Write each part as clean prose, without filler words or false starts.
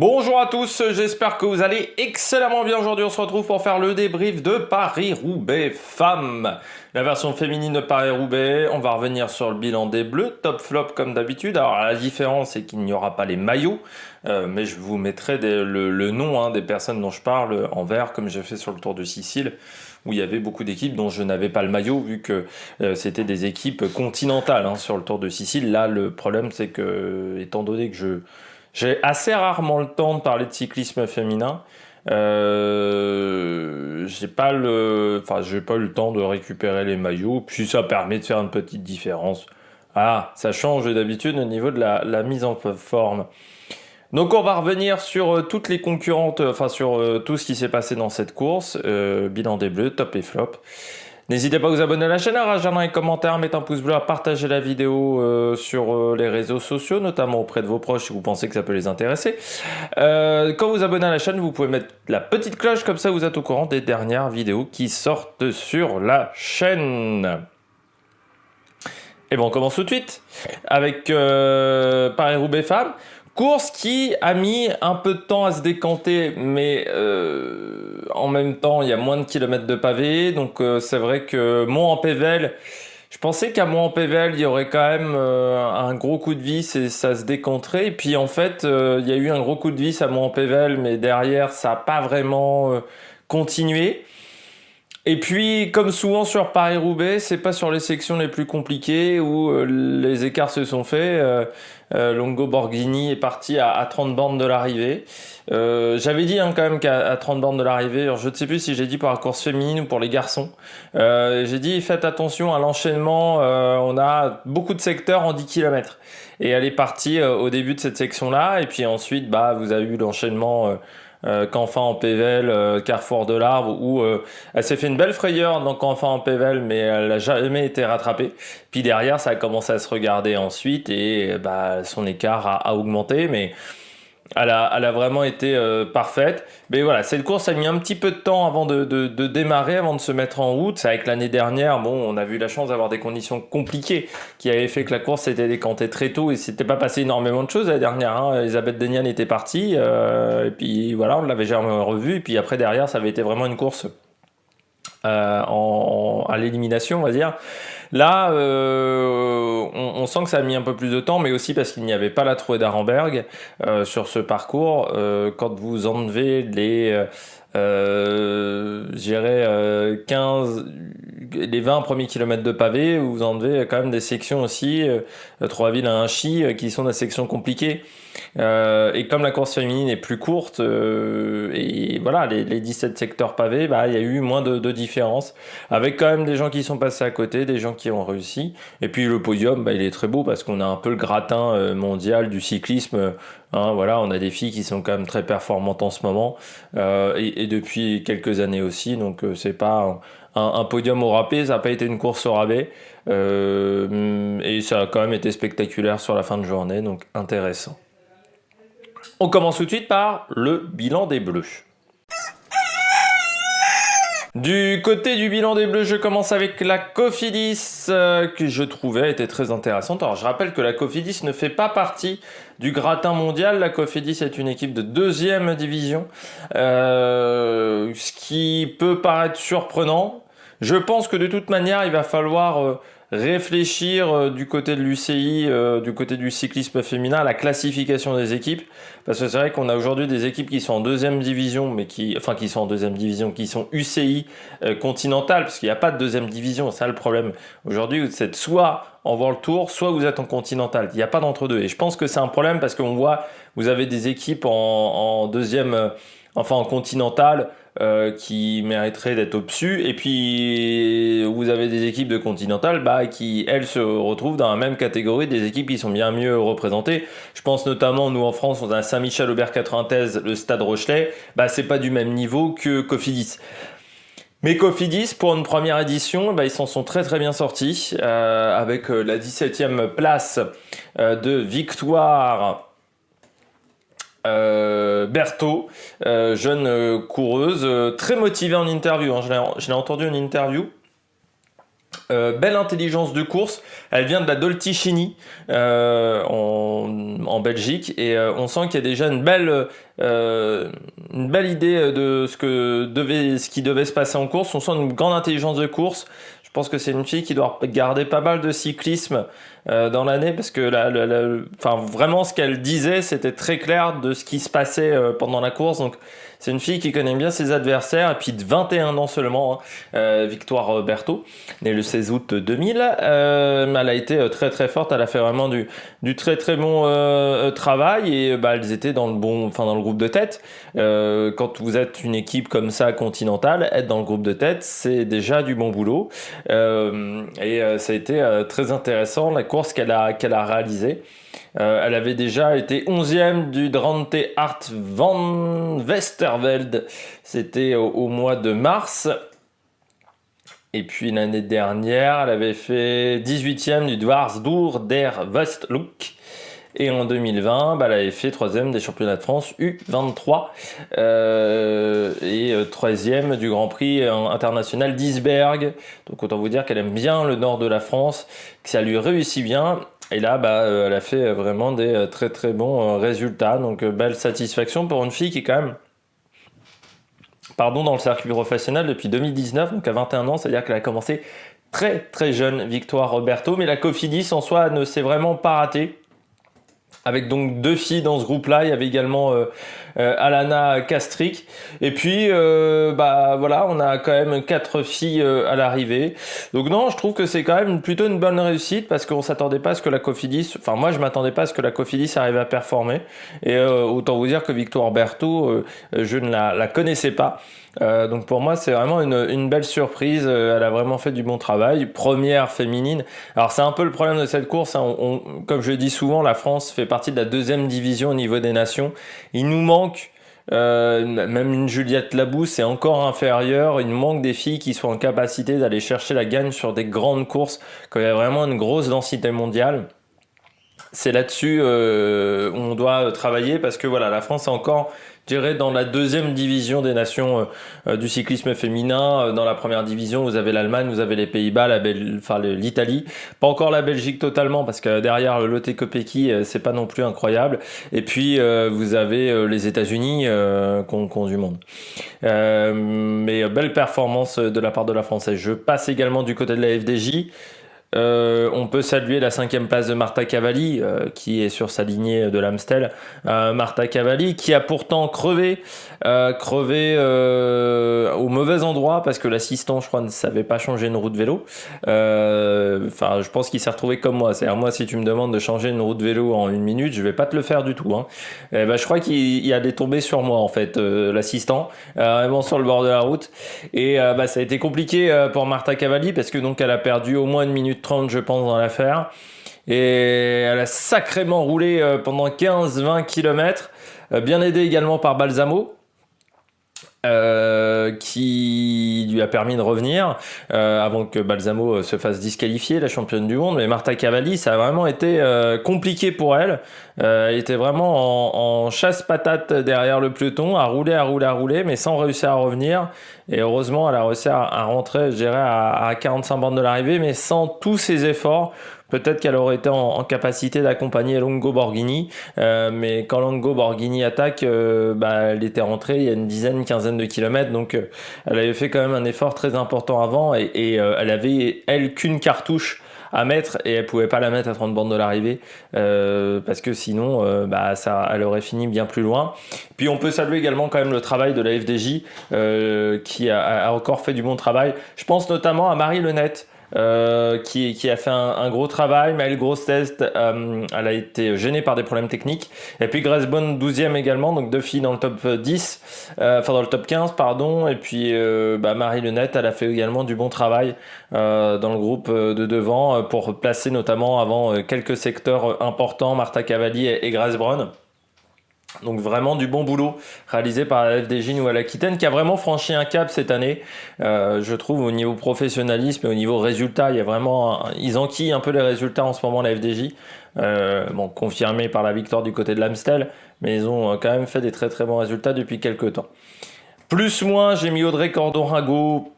Bonjour à tous, j'espère que vous allez excellemment bien. Aujourd'hui, on se retrouve pour faire le débrief de Paris-Roubaix Femmes. La version féminine de Paris-Roubaix, on va revenir sur le bilan des Bleus, top flop comme d'habitude. Alors la différence, c'est qu'il n'y aura pas les maillots, mais je vous mettrai le nom des personnes dont je parle en vert, comme j'ai fait sur le Tour de Sicile, où il y avait beaucoup d'équipes dont je n'avais pas le maillot, vu que c'était des équipes continentales sur le Tour de Sicile. Là, le problème, c'est que, étant donné que j'ai assez rarement le temps de parler de cyclisme féminin. J'ai pas eu le temps de récupérer les maillots, puis ça permet de faire une petite différence. Ah, ça change d'habitude au niveau de la mise en forme. Donc on va revenir sur toutes les concurrentes, sur tout ce qui s'est passé dans cette course. Bilan des Bleus, top et flop. N'hésitez pas à vous abonner à la chaîne, à réagir dans les commentaires, mettre un pouce bleu, à partager la vidéo sur les réseaux sociaux, notamment auprès de vos proches si vous pensez que ça peut les intéresser. Quand vous abonnez à la chaîne, vous pouvez mettre la petite cloche, comme ça vous êtes au courant des dernières vidéos qui sortent sur la chaîne. Et bon, on commence tout de suite avec Paris-Roubaix Femmes. Course qui a mis un peu de temps à se décanter, mais en même temps, il y a moins de kilomètres de pavés. Donc c'est vrai que Mont-en-Pévèle, je pensais qu'à Mont-en-Pévèle, il y aurait quand même un gros coup de vis et ça se décanterait. Et puis en fait, il y a eu un gros coup de vis à Mont-en-Pévèle, mais derrière, ça n'a pas vraiment continué. Et puis, comme souvent sur Paris-Roubaix, c'est pas sur les sections les plus compliquées où les écarts se sont faits. Longo Borghini est parti à 30 bornes de l'arrivée. J'avais dit quand même qu'à 30 bornes de l'arrivée, alors je ne sais plus si j'ai dit pour la course féminine ou pour les garçons. J'ai dit faites attention à l'enchaînement, on a beaucoup de secteurs en 10 km. Et elle est partie au début de cette section-là, et puis ensuite vous avez eu l'enchaînement Canfin-en-Pévèle, Carrefour de l'Arbre, où elle s'est fait une belle frayeur dans Canfin-en-Pévèle, mais elle n'a jamais été rattrapée. Puis derrière, ça a commencé à se regarder ensuite, et son écart a augmenté, mais elle a vraiment été parfaite. Mais voilà, cette course a mis un petit peu de temps avant de démarrer, avant de se mettre en route. C'est avec l'année dernière, on a eu la chance d'avoir des conditions compliquées qui avaient fait que la course s'était décantée très tôt et s'était pas passé énormément de choses l'année dernière. Elisabeth Deignan était partie, et puis voilà, on l'avait jamais revue. Et puis après, derrière, ça avait été vraiment une course à l'élimination, on va dire. Là, on sent que ça a mis un peu plus de temps, mais aussi parce qu'il n'y avait pas la trouée d'Arenberg sur ce parcours. Quand vous enlevez les 20 premiers kilomètres de pavé, vous enlevez quand même des sections aussi, Trois-Villes à Inchy, qui sont des sections compliquées. Et comme la course féminine est plus courte, et voilà, les 17 secteurs pavés, il y a eu moins de différence, avec quand même des gens qui sont passés à côté, des gens qui ont réussi. Et puis le podium, il est très beau parce qu'on a un peu le gratin mondial du cyclisme. Voilà, on a des filles qui sont quand même très performantes en ce moment, et depuis quelques années aussi, donc c'est pas un podium au râpé, ça n'a pas été une course au rabais, et ça a quand même été spectaculaire sur la fin de journée, donc intéressant. On commence tout de suite par le bilan des Bleus. Du côté du bilan des Bleus, je commence avec la Cofidis, que je trouvais était très intéressante. Alors je rappelle que la Cofidis ne fait pas partie du gratin mondial. La Cofidis est une équipe de 2e division, ce qui peut paraître surprenant. Je pense que de toute manière, il va falloir réfléchir du côté de l'UCI, du côté du cyclisme féminin, à la classification des équipes. Parce que c'est vrai qu'on a aujourd'hui des équipes qui sont en 2e division, qui sont en 2e division, qui sont UCI continentale, parce qu'il n'y a pas de 2e division, c'est ça le problème. Aujourd'hui, vous êtes soit en World Tour, soit vous êtes en continental. Il n'y a pas d'entre-deux. Et je pense que c'est un problème parce qu'on voit, vous avez des équipes en 2e, en continental, qui mériteraient d'être au-dessus, et puis vous avez des équipes de continental qui elles se retrouvent dans la même catégorie des équipes qui sont bien mieux représentées. Je pense notamment, nous en France, on a Saint-Michel-Aubert 93, le Stade Rochelet, c'est pas du même niveau que Cofidis. Mais Cofidis, pour une première édition, ils s'en sont très très bien sortis, avec la 17e place de Victoire Berthaud, jeune coureuse, très motivée en interview. Je l'ai entendu en interview. Belle intelligence de course, elle vient de la Dolticini en Belgique et on sent qu'il y a déjà une belle idée de ce qui devait se passer en course. On sent une grande intelligence de course. Je pense que c'est une fille qui doit garder pas mal de cyclisme dans l'année parce que enfin, vraiment ce qu'elle disait c'était très clair de ce qui se passait pendant la course. Donc c'est une fille qui connaît bien ses adversaires et puis de 21 ans seulement, Victoire Berthaud, née le 16 août 2000. Elle a été très très forte, elle a fait vraiment du très très bon travail et elles étaient dans le groupe de tête. Quand vous êtes une équipe comme ça continentale, être dans le groupe de tête, c'est déjà du bon boulot. Ça a été très intéressant la course qu'elle a réalisée. Elle avait déjà été 11e du Drenthe Art van Westerveld. C'était au mois de mars. Et puis l'année dernière, elle avait fait 18e du Dwarsdoor der Westlook. Et en 2020, elle avait fait 3e des championnats de France U23 et 3e du Grand Prix international d'Isberg. Donc autant vous dire qu'elle aime bien le nord de la France, que ça lui réussit bien. Et là, elle a fait vraiment des très très bons résultats. Donc belle satisfaction pour une fille qui est quand même dans le circuit professionnel depuis 2019, donc à 21 ans, c'est-à-dire qu'elle a commencé très très jeune, Victoire Berthaud. Mais la Cofidis en soi ne s'est vraiment pas ratée. Avec donc 2 filles dans ce groupe-là, il y avait également Alana Kastrick. Et puis, voilà, on a quand même 4 filles à l'arrivée. Donc non, je trouve que c'est quand même plutôt une bonne réussite parce qu'on s'attendait pas à ce que la Cofidis, enfin moi je m'attendais pas à ce que la Cofidis arrive à performer. Et autant vous dire que Victoire Berthaud, je ne la connaissais pas. Donc pour moi c'est vraiment une belle surprise, elle a vraiment fait du bon travail, première féminine. Alors c'est un peu le problème de cette course, hein. Comme je le dis souvent, la France fait partie de la 2e division au niveau des nations. Il nous manque même une Juliette Labous, c'est encore inférieur. Il nous manque des filles qui soient en capacité d'aller chercher la gagne sur des grandes courses quand il y a vraiment une grosse densité mondiale. C'est là-dessus où on doit travailler parce que voilà, la France est encore, je dirais, dans la 2e division des nations du cyclisme féminin. Dans la première division, vous avez l'Allemagne, vous avez les Pays-Bas, l'Italie. Pas encore la Belgique totalement parce que derrière le Lotte Kopecky, c'est pas non plus incroyable. Et puis vous avez les États-Unis qui ont du monde. Mais belle performance de la part de la Française. Je passe également du côté de la FDJ. On peut saluer la 5e place de Marta Cavalli qui est sur sa lignée de l'Amstel. Marta Cavalli qui a pourtant crevé au mauvais endroit parce que l'assistant, je crois, ne savait pas changer une roue de vélo. Je pense qu'il s'est retrouvé comme moi. C'est-à-dire moi, si tu me demandes de changer une roue de vélo en 1 minute, je vais pas te le faire du tout, hein. Je crois qu'il allait tomber sur moi en fait, l'assistant, vraiment sur le bord de la route. Et ça a été compliqué pour Marta Cavalli parce que donc elle a perdu au moins 1 minute 30 je pense dans l'affaire et elle a sacrément roulé pendant 15-20 km, bien aidée également par Balsamo qui lui a permis de revenir avant que Balsamo se fasse disqualifier, la championne du monde. Mais Marta Cavalli, ça a vraiment été compliqué pour elle. Elle était vraiment en chasse-patate derrière le peloton, à rouler, mais sans réussir à revenir. Et heureusement, elle a réussi à rentrer, je dirais, à 45 bornes de l'arrivée, mais sans tous ses efforts. Peut-être qu'elle aurait été en capacité d'accompagner Longo Borghini, mais quand Longo Borghini attaque, elle était rentrée il y a une quinzaine de kilomètres, donc elle avait fait quand même un effort très important avant et elle avait, qu'une cartouche à mettre et elle pouvait pas la mettre à 30 bornes de l'arrivée parce que sinon elle aurait fini bien plus loin. Puis on peut saluer également quand même le travail de la FDJ qui a encore fait du bon travail. Je pense notamment à Marie Lenette qui a fait un gros travail. Maëlle Grosseteste, elle a été gênée par des problèmes techniques. Et puis Grace Bonne 12e également, donc 2 filles dans le top 10, dans le top 15 pardon. Et puis Marie Lenette, elle a fait également du bon travail dans le groupe de devant pour placer notamment avant quelques secteurs importants, Marta Cavalli et Grace Brown. Donc vraiment du bon boulot réalisé par la FDJ Nouvelle-Aquitaine qui a vraiment franchi un cap cette année. Je trouve au niveau professionnalisme et au niveau résultat, il y a vraiment ils enquillent un peu les résultats en ce moment la FDJ. Confirmé par la victoire du côté de l'Amstel, mais ils ont quand même fait des très très bons résultats depuis quelques temps. Plus moins, j'ai mis Audrey Cordon-Rago.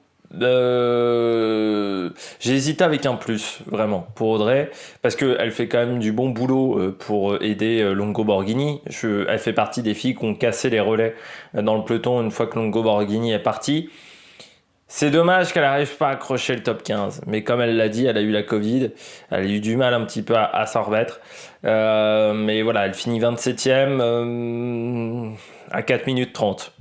J'ai hésité avec un plus, vraiment, pour Audrey, parce qu'elle fait quand même du bon boulot pour aider Longo Borghini. Elle fait partie des filles qui ont cassé les relais dans le peloton une fois que Longo Borghini est parti. C'est dommage qu'elle n'arrive pas à accrocher le top 15, mais comme elle l'a dit, elle a eu la Covid, elle a eu du mal un petit peu à s'en remettre. Mais voilà, elle finit 27e à 4 minutes 30.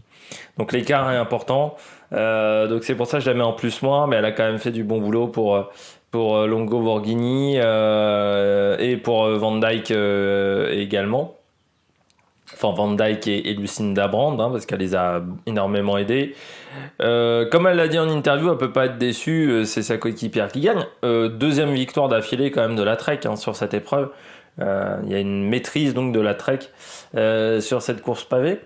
Donc l'écart est important. Donc c'est pour ça que je la mets en plus moins, mais elle a quand même fait du bon boulot pour Longo Borghini et pour Van Dijk également. Enfin Van Dijk et Lucinda Brand, hein, parce qu'elle les a énormément aidés. Comme elle l'a dit en interview, elle peut pas être déçue, c'est sa coéquipière qui gagne. Deuxième victoire d'affilée quand même de la Trek sur cette épreuve. Il y a une maîtrise donc de la Trek sur cette course pavée.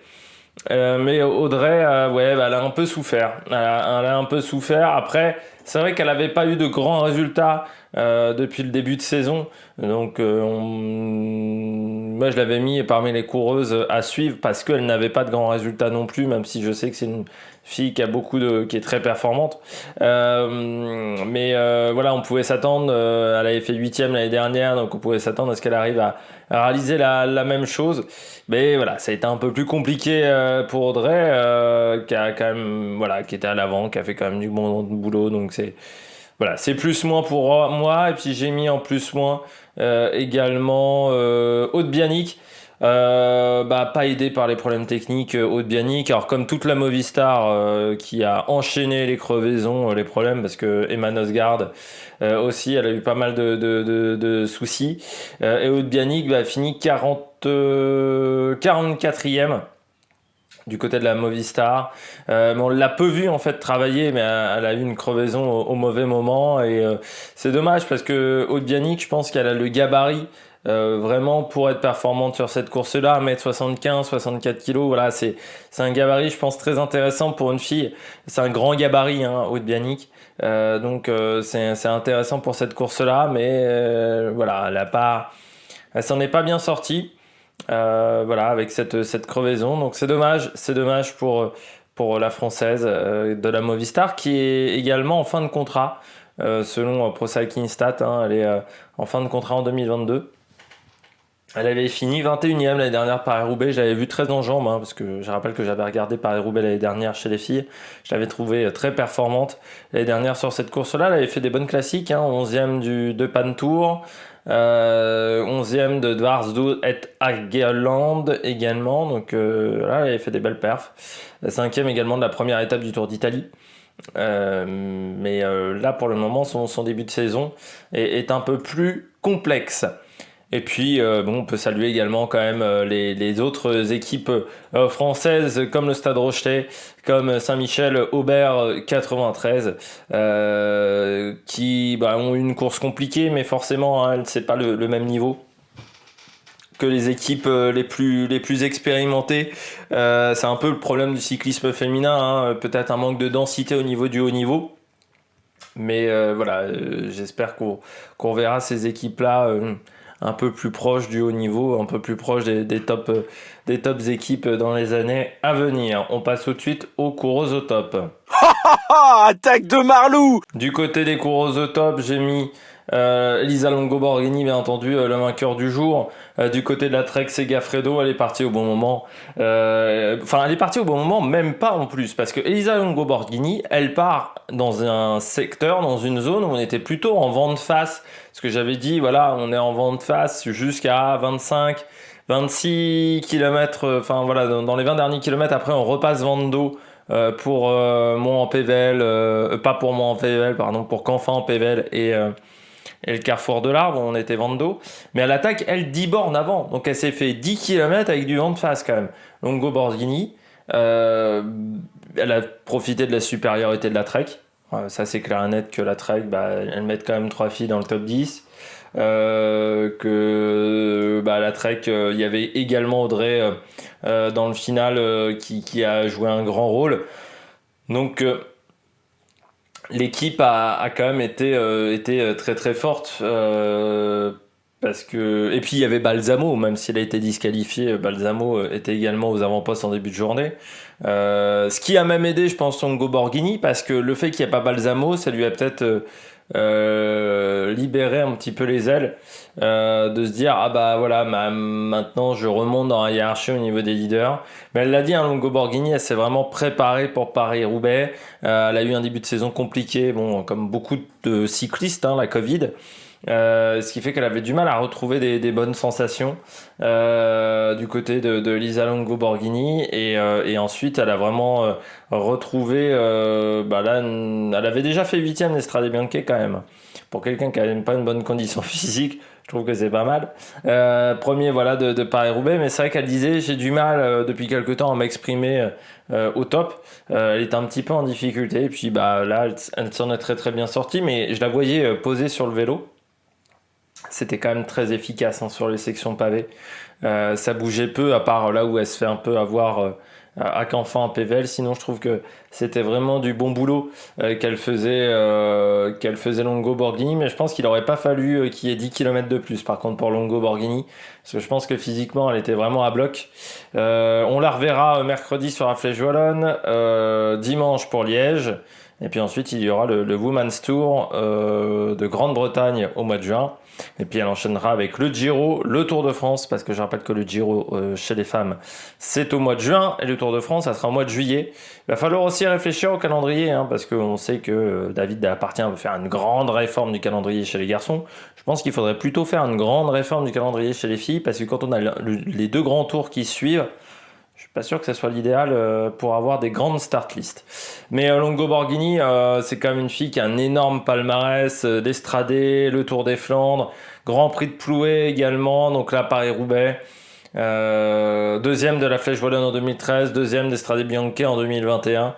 Mais Audrey, ouais, bah, elle a un peu souffert. Elle a un peu souffert. Après, c'est vrai qu'elle n'avait pas eu de grands résultats depuis le début de saison. Donc, moi, je l'avais mis parmi les coureuses à suivre parce qu'elle n'avait pas de grands résultats non plus, même si je sais que c'est une fille qui est très performante. Mais voilà, on pouvait s'attendre. Elle avait fait 8e l'année dernière, donc on pouvait s'attendre à ce qu'elle arrive à réaliser la même chose. Mais voilà, ça a été un peu plus compliqué pour Audrey, qui a quand même, voilà, qui était à l'avant, qui a fait quand même du bon boulot. Donc c'est plus moins pour moi. Et puis j'ai mis en plus moins également Aude Bianic. Pas aidé par les problèmes techniques Aude Bianic. Alors comme toute la Movistar qui a enchaîné les crevaisons, les problèmes, parce que Emma Nosgard aussi, elle a eu pas mal de soucis. Et Aude Bianic a fini 44e du côté de la Movistar. Mais on l'a peu vu en fait travailler, mais elle a eu une crevaison au mauvais moment. Et c'est dommage parce que Aude Bianic, je pense qu'elle a le gabarit vraiment pour être performante sur cette course-là, 1m75, 64 kg, voilà, c'est un gabarit, je pense, très intéressant pour une fille. C'est un grand gabarit, hein, Aude Bianic. Donc c'est intéressant pour cette course-là, mais voilà, elle s'en est pas bien sortie. Voilà, avec cette crevaison. Donc c'est dommage pour la française de la Movistar qui est également en fin de contrat selon Pro Cycling Stats. Hein, elle est en fin de contrat en 2022. Elle avait fini 21e l'année dernière Paris-Roubaix. Je l'avais vu très en jambes, hein, parce que je rappelle que j'avais regardé Paris-Roubaix l'année dernière chez les filles. Je l'avais trouvée très performante l'année dernière sur cette course-là. Elle avait fait des bonnes classiques, hein, 11e de Pantour, 11e de Dvarsdorp et Hageland également. Donc là, elle avait fait des belles perfs. 5e également de la première étape du Tour d'Italie. Mais là, pour le moment, son début de saison est un peu plus complexe. Et puis, on peut saluer également quand même les autres équipes françaises comme le Stade Rochelet, comme Saint-Michel-Aubert 93, qui ont eu une course compliquée, mais forcément, hein, c'est pas le même niveau que les équipes les plus expérimentées. C'est un peu le problème du cyclisme féminin, hein, peut-être un manque de densité au niveau du haut niveau. Mais voilà, j'espère qu'on verra ces équipes-là un peu plus proches du haut niveau, un peu plus proches des tops équipes dans les années à venir. On passe tout de suite aux coureuses au top. Attaque de Marlou! Du côté des coureuses au top, j'ai mis Elisa Longo Borghini, bien entendu, le vainqueur du jour. Du côté de la Trek Segafredo, elle est partie au bon moment. Elle est partie au bon moment, même pas en plus, parce que Elisa Longo Borghini, elle part dans un secteur, dans une zone où on était plutôt en vent de face. Ce que j'avais dit, voilà, on est en vent de face jusqu'à 25, 26 km, dans les 20 derniers kilomètres, après on repasse vent de dos. Pour Mont-en-Pévèle, pas pour Mont-en-Pévèle, pardon, pour Canfin-en-Pévèle et le carrefour de l'Arbre, on était vent de dos. Mais à l'attaque, elle 10 bornes avant. Donc elle s'est fait 10 km avec du vent de face quand même. Longo Borghini, elle a profité de la supériorité de la Trek. Ça c'est clair et net que la Trek, elle met quand même 3 filles dans le top 10. La Trek, il y avait également Audrey dans le final qui a joué un grand rôle. Donc l'équipe a quand même été très très forte Et puis il y avait Balsamo, même s'il a été disqualifié, Balsamo était également aux avant-postes en début de journée. Ce qui a même aidé, je pense, Longo Borghini, parce que le fait qu'il n'y ait pas Balsamo, ça lui a peut-être libéré un petit peu les ailes, de se dire ah bah voilà, maintenant je remonte dans la hiérarchie au niveau des leaders. Mais elle l'a dit, hein, Longo Borghini, elle s'est vraiment préparée pour Paris-Roubaix. Elle a eu un début de saison compliqué, bon, comme beaucoup de cyclistes, hein, la Covid. Ce qui fait qu'elle avait du mal à retrouver des bonnes sensations du côté de Lisa Longo Borghini, et ensuite elle a vraiment retrouvé là, elle avait déjà fait 8ème d'Estrade Bianche quand même, pour quelqu'un qui n'avait pas une bonne condition physique. Je trouve que c'est pas mal. Premier voilà de Paris-Roubaix, mais c'est vrai qu'elle disait j'ai du mal depuis quelque temps à m'exprimer au top. Elle était un petit peu en difficulté, et puis là elle s'en est très très bien sortie, mais je la voyais posée sur le vélo. C'était quand même très efficace, hein, sur les sections pavées. Ça bougeait peu, à part là où elle se fait un peu avoir à Canfin, à Pével. Sinon, je trouve que c'était vraiment du bon boulot qu'elle faisait Longo Borghini. Mais je pense qu'il n'aurait pas fallu qu'il y ait 10 km de plus, par contre, pour Longo Borghini. Parce que je pense que physiquement, elle était vraiment à bloc. On la reverra mercredi sur la Flèche Wallonne, dimanche pour Liège. Et puis ensuite, il y aura le Women's Tour de Grande-Bretagne au mois de juin. Et puis elle enchaînera avec le Giro, le Tour de France, parce que je rappelle que le Giro chez les femmes, c'est au mois de juin, et le Tour de France, ça sera au mois de juillet. Il va falloir aussi réfléchir au calendrier, hein, parce qu'on sait que David Appartient veut faire une grande réforme du calendrier chez les garçons. Je pense qu'il faudrait plutôt faire une grande réforme du calendrier chez les filles, parce que quand on a les 2 grands tours qui suivent, je suis pas sûr que ce soit l'idéal pour avoir des grandes start lists. Mais Longo Borghini, c'est quand même une fille qui a un énorme palmarès d'Estradé, le Tour des Flandres, Grand Prix de Plouay également, donc là Paris-Roubaix, deuxième de la Flèche Wallonne en 2013, deuxième d'Estrade Bianche en 2021,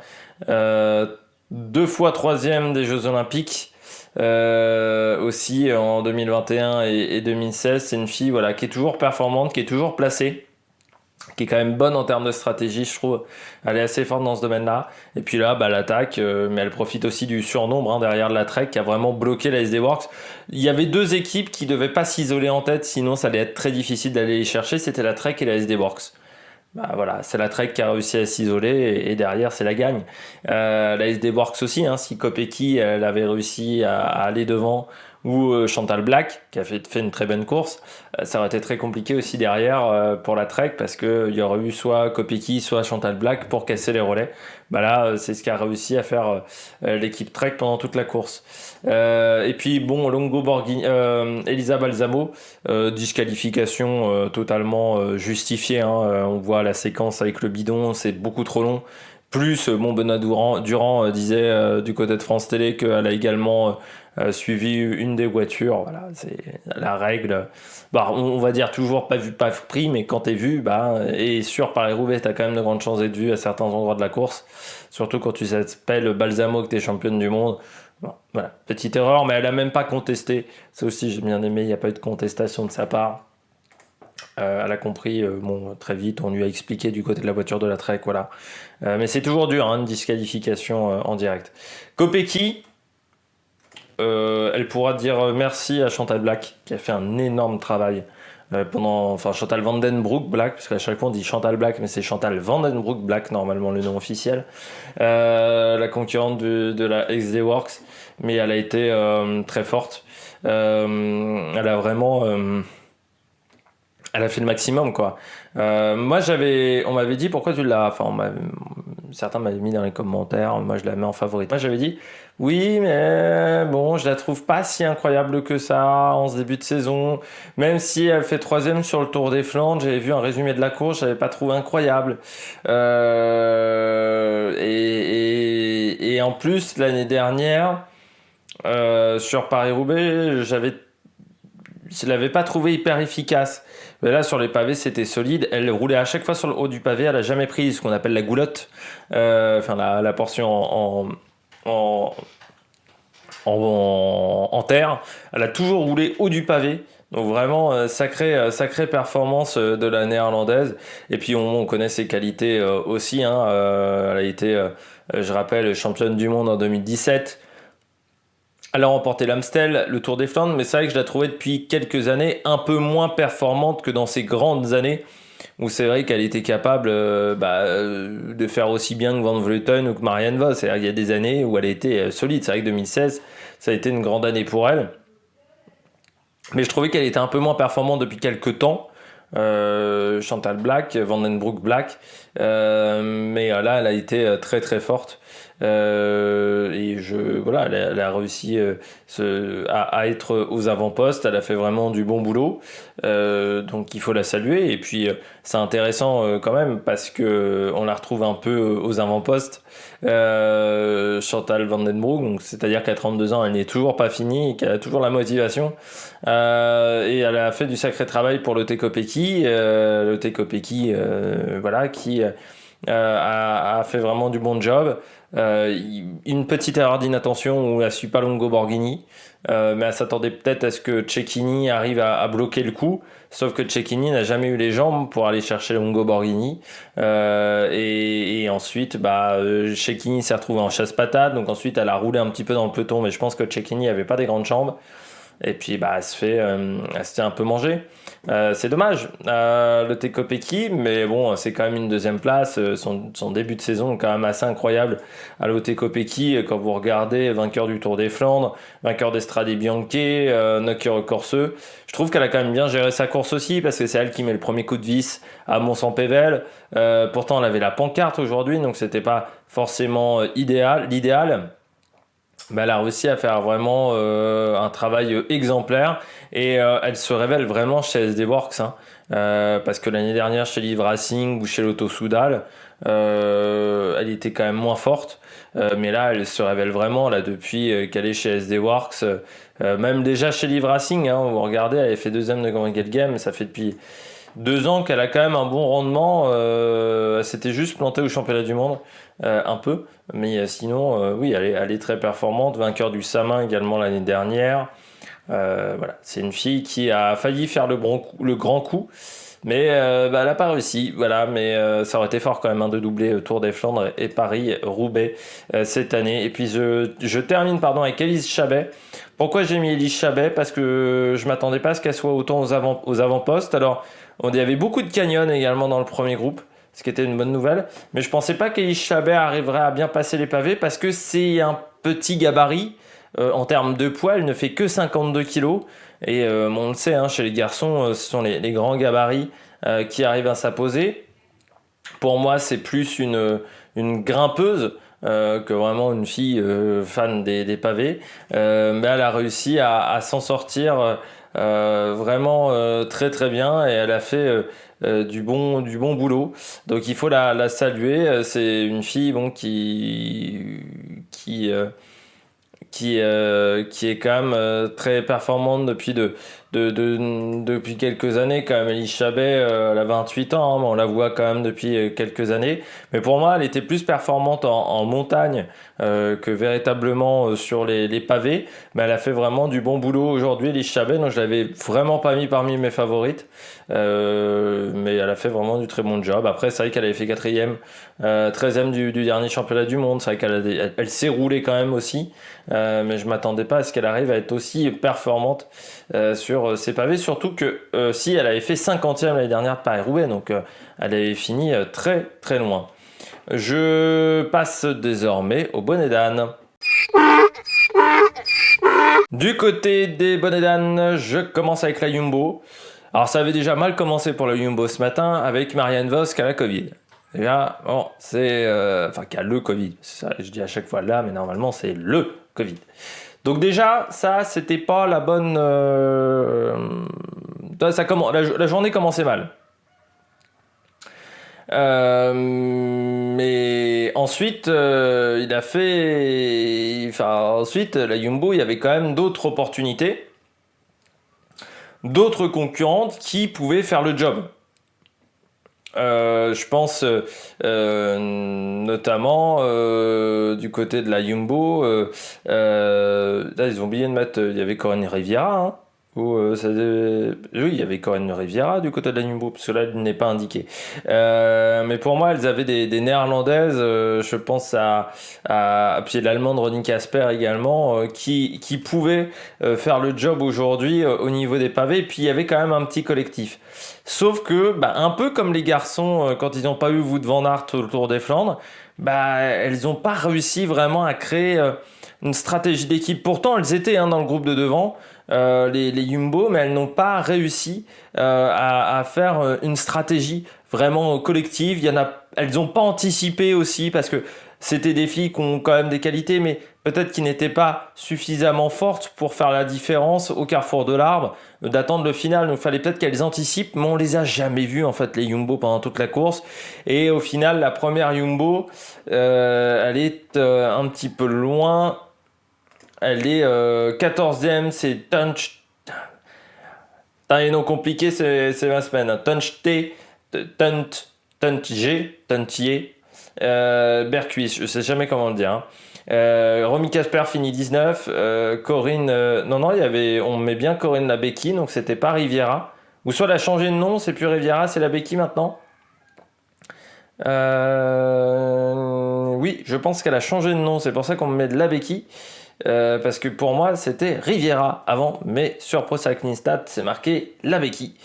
2 fois troisième des Jeux Olympiques. Aussi en 2021 et 2016. C'est une fille qui est toujours performante, qui est toujours placée, qui est quand même bonne en termes de stratégie, je trouve. Elle est assez forte dans ce domaine-là. Et puis là, l'attaque, mais elle profite aussi du surnombre, hein, derrière de la Trek, qui a vraiment bloqué la SD Works. Il y avait 2 équipes qui ne devaient pas s'isoler en tête, sinon ça allait être très difficile d'aller les chercher. C'était la Trek et la SD Works. C'est la Trek qui a réussi à s'isoler, et derrière c'est la gagne. La SD Works aussi, hein, si Kopecky elle avait réussi à aller devant, ou Chantal Black qui a fait une très bonne course, ça aurait été très compliqué aussi derrière pour la Trek, parce qu'il y aurait eu soit Kopecky soit Chantal Black pour casser les relais. Là c'est ce qu'a réussi à faire l'équipe Trek pendant toute la course. Et puis Longo Borghini, Elisa Balsamo, disqualification totalement justifiée, hein. On voit la séquence avec le bidon, c'est beaucoup trop long. Plus Benoît Durand disait du côté de France Télé qu'elle a également suivi une des voitures. Voilà, c'est la règle. On va dire toujours pas vu, pas pris, mais quand t'es vu, et sur Paris-Roubaix, t'as quand même de grandes chances d'être vu à certains endroits de la course. Surtout quand tu t'appelles Balsamo, que t'es championne du monde. Voilà, petite erreur, mais elle a même pas contesté. Ça aussi, j'ai bien aimé, il n'y a pas eu de contestation de sa part. Elle a compris très vite, on lui a expliqué du côté de la voiture de la Trek, voilà. Mais c'est toujours dur, hein, une disqualification en direct. Kopecky, elle pourra dire merci à Chantal Black, qui a fait un énorme travail Chantal Vandenbroek Black, parce qu'à chaque fois on dit Chantal Black, mais c'est Chantal Vandenbroek Black, normalement le nom officiel. La concurrente de la XD Works, mais elle a été très forte. Elle a vraiment... elle a fait le maximum, quoi. Moi, on m'avait dit pourquoi tu l'as. Certains m'avaient mis dans les commentaires. Moi, je la mets en favori. Moi, j'avais dit oui, mais bon, je la trouve pas si incroyable que ça en ce début de saison. Même si elle fait 3ème sur le Tour des Flandres, j'avais vu un résumé de la course, j'avais pas trouvé incroyable. Et en plus, l'année dernière, sur Paris-Roubaix, je l'avais pas trouvé hyper efficace. Mais là, sur les pavés, c'était solide. Elle roulait à chaque fois sur le haut du pavé. Elle a jamais pris ce qu'on appelle la goulotte, la portion en terre. Elle a toujours roulé haut du pavé. Donc vraiment, sacrée performance de la néerlandaise. Et puis on connaît ses qualités aussi, hein. Elle a été, je rappelle, championne du monde en 2017. Elle a remporté l'Amstel, le Tour des Flandres, mais c'est vrai que je la trouvais depuis quelques années un peu moins performante que dans ces grandes années où c'est vrai qu'elle était capable de faire aussi bien que Van Vleuten ou que Marianne Vos. Il y a des années où elle était solide. C'est vrai que 2016, ça a été une grande année pour elle. Mais je trouvais qu'elle était un peu moins performante depuis quelques temps. Chantal Blaak, Vandenbroek Black. Mais là, elle a été très très forte. Voilà, elle a réussi à être aux avant-postes. Elle a fait vraiment du bon boulot. Donc il faut la saluer. Et puis c'est intéressant quand même parce que on la retrouve un peu aux avant-postes. Chantal Vandenbroek, donc c'est-à-dire qu'à 32 ans, elle n'est toujours pas finie et qu'elle a toujours la motivation. Et elle a fait du sacré travail pour Lotte Kopecky. Lotte Kopecky, voilà, qui a fait vraiment du bon job. Une petite erreur d'inattention où elle suit pas Longo Borghini, mais elle s'attendait peut-être à ce que Cecchini arrive à bloquer le coup, sauf que Cecchini n'a jamais eu les jambes pour aller chercher Longo Borghini, et ensuite Cecchini s'est retrouvé en chasse-patate, donc ensuite elle a roulé un petit peu dans le peloton, mais je pense que Cecchini avait pas des grandes jambes. Et puis elle se fait un peu manger. C'est dommage, Lotte Kopecky, mais bon, c'est quand même une deuxième place. Son début de saison est quand même assez incroyable à Lotte Kopecky. Quand vous regardez, vainqueur du Tour des Flandres, vainqueur d'Estrade Bianche, knocker Corseux. Je trouve qu'elle a quand même bien géré sa course aussi, parce que c'est elle qui met le premier coup de vis à Mont-Saint-Pével. Pourtant, elle avait la pancarte aujourd'hui, donc c'était pas forcément l'idéal. Mais elle a réussi à faire vraiment un travail exemplaire et elle se révèle vraiment chez SD Works, hein. Parce que l'année dernière chez Liv Racing ou chez Lotto Soudal, elle était quand même moins forte, mais là elle se révèle vraiment là depuis qu'elle est chez SD Works, même déjà chez Liv Racing, hein, vous regardez, elle avait fait deuxième de Grand Game, ça fait depuis 2 ans qu'elle a quand même un bon rendement. Elle s'était juste plantée au championnat du monde un peu, mais sinon oui, elle est très performante, vainqueur du Samin également l'année dernière. Voilà, c'est une fille qui a failli faire le grand coup, mais elle n'a pas réussi. Voilà, mais ça aurait été fort quand même, hein, de doubler Tour des Flandres et Paris-Roubaix cette année. Et puis je termine avec Elise Chabet. Pourquoi j'ai mis Elise Chabet? Parce que je m'attendais pas à ce qu'elle soit autant aux avant-postes. Alors, il y avait beaucoup de canyons également dans le premier groupe, ce qui était une bonne nouvelle. Mais je pensais pas qu'Elise Chabet arriverait à bien passer les pavés parce que c'est un petit gabarit. En termes de poids, elle ne fait que 52 kilos. Et on le sait, hein, chez les garçons, ce sont les grands gabarits qui arrivent à s'imposer. Pour moi, c'est plus une grimpeuse que vraiment une fille fan des pavés. Mais elle a réussi à s'en sortir vraiment très très bien et elle a fait du bon boulot. Donc il faut la saluer. C'est une fille qui est quand même très performante depuis quelques années quand même. Elise Chabet, elle a 28 ans, hein, mais on la voit quand même depuis quelques années. Mais pour moi, elle était plus performante en montagne que véritablement sur les pavés. Mais elle a fait vraiment du bon boulot aujourd'hui, Elise Chabet. Donc je l'avais vraiment pas mis parmi mes favorites. Mais elle a fait vraiment du très bon job. Après, c'est vrai qu'elle avait fait 4e, 13e du dernier championnat du monde. C'est vrai qu'elle s'est roulée quand même aussi. Mais je m'attendais pas à ce qu'elle arrive à être aussi performante sur ses pavés, surtout que si elle avait fait 50e l'année dernière de Paris-Roubaix, donc elle avait fini très très loin. Je passe désormais au bonnet d'âne. Du côté des bonnets d'âne, je commence avec la Jumbo. Alors ça avait déjà mal commencé pour la Jumbo ce matin avec Marianne Vos qui a la Covid. Déjà, bon, qui a le Covid. Ça, je dis à chaque fois là, mais normalement c'est le Covid. Donc déjà, ça, c'était pas la bonne... la journée commençait mal. Mais ensuite, ensuite, la Jumbo, il y avait quand même d'autres opportunités, d'autres concurrentes qui pouvaient faire le job. Je pense notamment du côté de la Jumbo, là ils ont oublié de mettre, il y avait Corinne Riviera, hein, Oui, il y avait Corinne Riviera du côté de la Jumbo, parce que là, il n'est pas indiqué. Mais pour moi, elles avaient des néerlandaises, je pense puis l'allemande Ronnie Casper également, qui pouvaient faire le job aujourd'hui au niveau des pavés. Puis il y avait quand même un petit collectif. Sauf que, un peu comme les garçons, quand ils n'ont pas eu Wout van Aert au Tour des Flandres, elles n'ont pas réussi vraiment à créer une stratégie d'équipe. Pourtant, elles étaient dans le groupe de devant. Les Jumbo, mais elles n'ont pas réussi à faire une stratégie vraiment collective. Elles n'ont pas anticipé aussi parce que c'était des filles qui ont quand même des qualités, mais peut-être qui n'étaient pas suffisamment fortes pour faire la différence au carrefour de l'arbre, d'attendre le final. Donc il fallait peut-être qu'elles anticipent, mais on les a jamais vues en fait les Jumbo pendant toute la course. Et au final, la première Jumbo, elle est un petit peu loin. Elle est 14e, c'est Tunch. Putain, les noms compliqués, c'est ma semaine. Tunch T, Tunt G, Tuntier, Bercuis, je sais jamais comment le dire. Romy Casper finit 19. Corinne. Non, on met bien Corinne Labecchi, donc c'était pas Riviera. Ou soit elle a changé de nom, c'est plus Riviera, c'est Labecchi maintenant. Oui, je pense qu'elle a changé de nom, c'est pour ça qu'on me met de Labecchi. Parce que pour moi c'était Riviera avant, mais sur Pro Cycling Stats c'est marqué Labecchi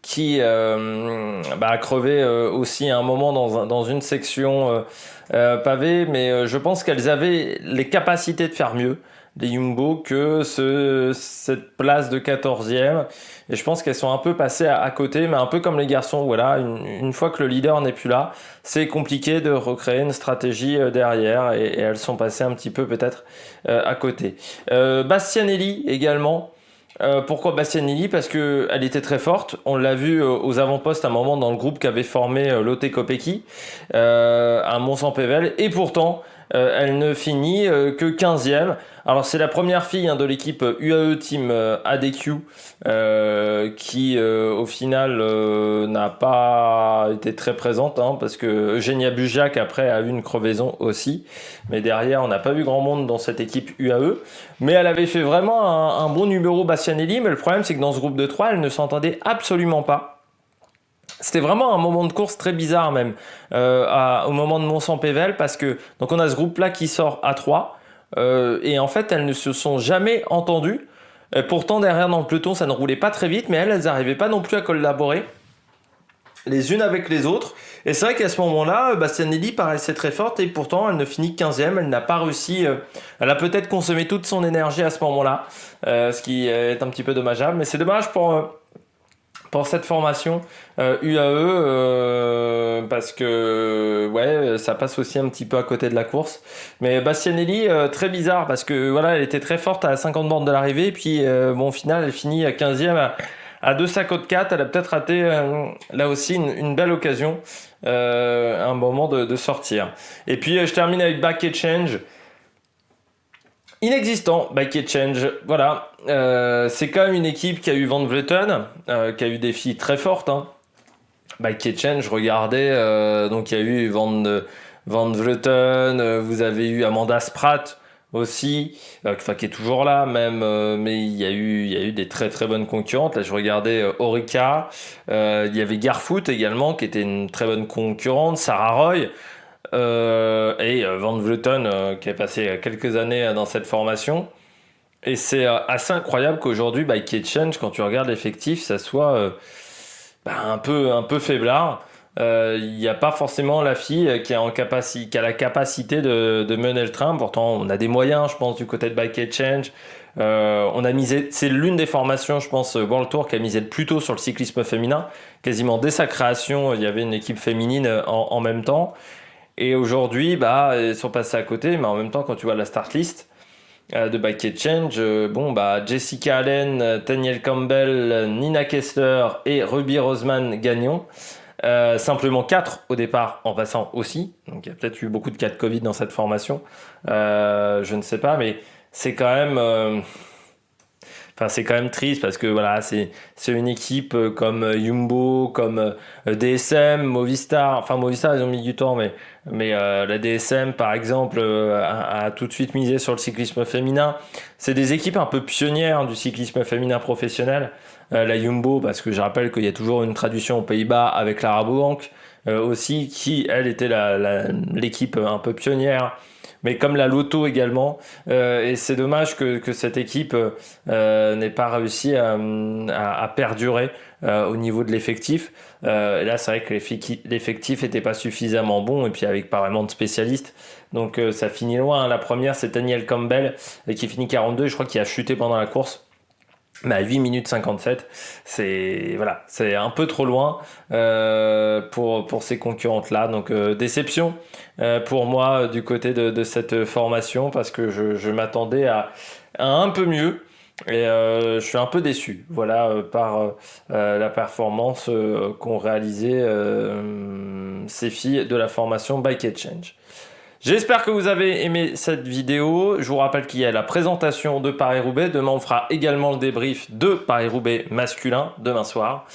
qui a crevé aussi à un moment dans une section pavée, mais je pense qu'elles avaient les capacités de faire mieux, les Jumbo, que cette place de 14e, et je pense qu'elles sont un peu passées à côté, mais un peu comme les garçons. Voilà, une fois que le leader n'est plus là, c'est compliqué de recréer une stratégie derrière, et elles sont passées un petit peu peut-être à côté. Bastianelli également. Pourquoi Bastianelli? Parce qu'elle était très forte. On l'a vu aux avant-postes à un moment dans le groupe qu'avait formé Lotte Kopecky à Mont-Saint-Pével, et pourtant elle ne finit que 15e. Alors c'est la première fille de l'équipe UAE Team ADQ qui au final n'a pas été très présente, parce que Eugenia Bujac après a eu une crevaison aussi, mais derrière on n'a pas vu grand monde dans cette équipe UAE, mais elle avait fait vraiment un bon numéro, Bastianelli. Mais le problème c'est que dans ce groupe de 3 elle ne s'entendait absolument pas. C'était vraiment un moment de course très bizarre même au moment de Mont-Saint-Pével, parce que donc on a ce groupe là qui sort à 3 et en fait elles ne se sont jamais entendues. Pourtant derrière dans le peloton ça ne roulait pas très vite, mais elles n'arrivaient pas non plus à collaborer les unes avec les autres. Et c'est vrai qu'à ce moment-là, Bastianelli paraissait très forte, et pourtant elle ne finit que 15e. Elle n'a pas réussi, elle a peut-être consommé toute son énergie à ce moment-là, ce qui est un petit peu dommageable, mais c'est dommage pour cette formation UAE, parce que ça passe aussi un petit peu à côté de la course. Mais Bastianelli, très bizarre, parce que voilà, elle était très forte à 50 bornes de l'arrivée, puis au final elle finit à 15e à 2,54. Elle a peut-être raté là aussi une belle occasion, un moment de sortir. Et puis je termine avec Bike Exchange. Inexistant, Bike Exchange, voilà. C'est quand même une équipe qui a eu Van Vleuten, qui a eu des filles très fortes. Bike Exchange, regardez, donc il y a eu Van Vleuten, vous avez eu Amanda Spratt aussi, qui est toujours là même, mais il y a eu des très très bonnes concurrentes. Là je regardais Orica, il y avait Garfoot également qui était une très bonne concurrente, Sarah Roy. Et Van Vleuten qui a passé quelques années dans cette formation, et c'est assez incroyable qu'aujourd'hui Bike Exchange, quand tu regardes l'effectif, ça soit un peu faiblard. Il n'y a pas forcément la fille qui a la capacité de mener le train. Pourtant on a des moyens, je pense, du côté de Bike Exchange. On a misé, c'est l'une des formations, je pense, World Tour qui a misé le plus tôt sur le cyclisme féminin. Quasiment dès sa création, il y avait une équipe féminine en même temps. Et aujourd'hui, ils sont passés à côté, mais en même temps, quand tu vois la start list de Bike Exchange, Jessica Allen, Danielle Campbell, Nina Kessler et Ruby Roseman Gagnon. Simplement 4 au départ en passant aussi. Donc il y a peut-être eu beaucoup de cas de Covid dans cette formation. Je ne sais pas, mais c'est quand même... enfin, c'est quand même triste parce que voilà, c'est une équipe comme Jumbo, comme DSM, Movistar. Enfin, Movistar, ils ont mis du temps, mais la DSM, par exemple, a tout de suite misé sur le cyclisme féminin. C'est des équipes un peu pionnières du cyclisme féminin professionnel. La Jumbo, parce que je rappelle qu'il y a toujours une traduction aux Pays-Bas avec la Rabobank aussi, qui, elle, était l'équipe un peu pionnière. Mais comme la Lotto également, et c'est dommage que cette équipe n'ait pas réussi à perdurer au niveau de l'effectif. Et là, c'est vrai que l'effectif n'était pas suffisamment bon, et puis avec pas vraiment de spécialistes. Donc ça finit loin. La première, c'est Daniel Campbell, qui finit 42, je crois qu'il a chuté pendant la course. Mais à 8 minutes 57, c'est un peu trop loin pour ces concurrentes-là. Donc déception pour moi du côté de cette formation parce que je m'attendais à un peu mieux et je suis un peu déçu. Voilà par la performance qu'ont réalisé ces filles de la formation Bike Exchange. J'espère que vous avez aimé cette vidéo. Je vous rappelle qu'il y a la présentation de Paris-Roubaix. Demain, on fera également le débrief de Paris-Roubaix masculin, demain soir.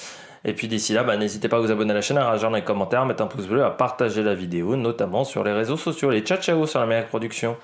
Et puis d'ici là, n'hésitez pas à vous abonner à la chaîne, à réagir dans les commentaires, à mettre un pouce bleu, à partager la vidéo, notamment sur les réseaux sociaux. Et ciao, ciao sur la meilleure production.